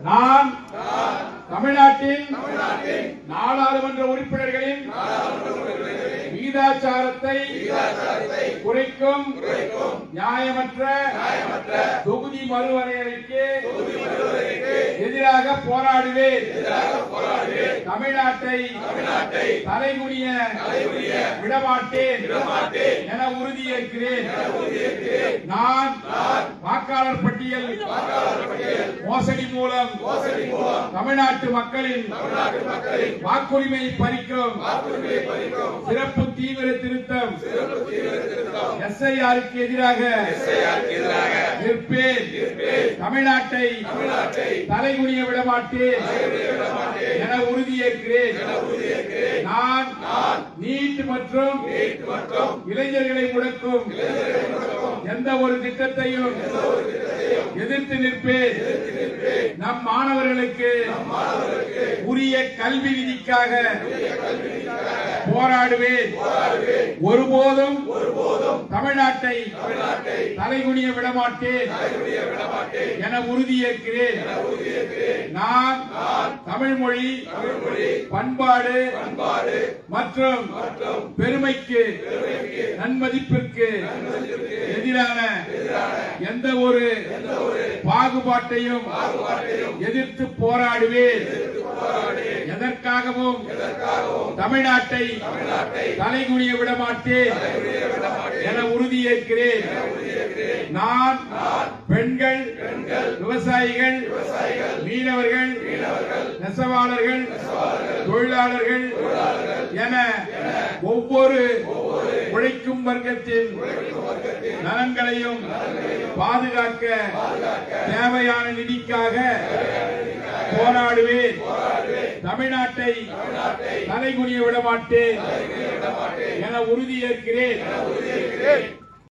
நான் தமிழ்நாட்டின் நாடாளுமன்ற உறுப்பினர்களின் விகிதாச்சாரத்தை குறைக்கும் நியாயமற்ற தொகுதி மறுவரையறைக்கு எதிராக போராடுவேன். தமிழ்நாட்டை தலைகுனிய விடமாட்டேன் என உறுதியேற்கிறேன். நான் வாக்காளர் பட்டியல் மோசடி மூலம் தமிழ்நாட்டு மக்களின் வாக்குரிமையை பறிக்கும் சிறப்பு தீவிர திருத்தம் SIRக்கு எதிராக நிற்பேன். தமிழ்நாட்டை தலைகுனிய விடமாட்டேன் என உறுதியேற்கிறேன். நான் நீட் மற்றும் இளைஞர்களை முடக்கும் எந்த ஒரு திட்டத்தையும் எதிர்த்து நிற்பேன். நம் மாணவர்களுக்கு உரிய கல்வி விதிக்காக போராடுவேன். ஒருபோதும் தமிழ்நாட்டை தலைகுனிய விடமாட்டேன் என உறுதியேற்கிறேன். நான் தமிழ் மொழி, பண்பாடு மற்றும் பெருமைக்கு நன்மதிப்பிற்கு எதிரான எந்த ஒரு பாகுபாட்டையும் எதிர்த்து போராடுவேன். எதற்காகவும் தமிழ்நாட்டை தலைகுனிய விடமாட்டேன் என உறுதியேற்கிறேன். நான் பெண்கள், விவசாயிகள், மீனவர்கள், நெசவாளர்கள், தொழிலாளர்கள் என ஒவ்வொரு உழைக்கும் வர்க்கத்தின் நலன்களையும் பாதுகாக்க தேவையான நிதிக்காக போராடுவேன். தமிழ்நாட்டை தலைகுனிய விடமாட்டேன் என உறுதியேற்கிறேன்.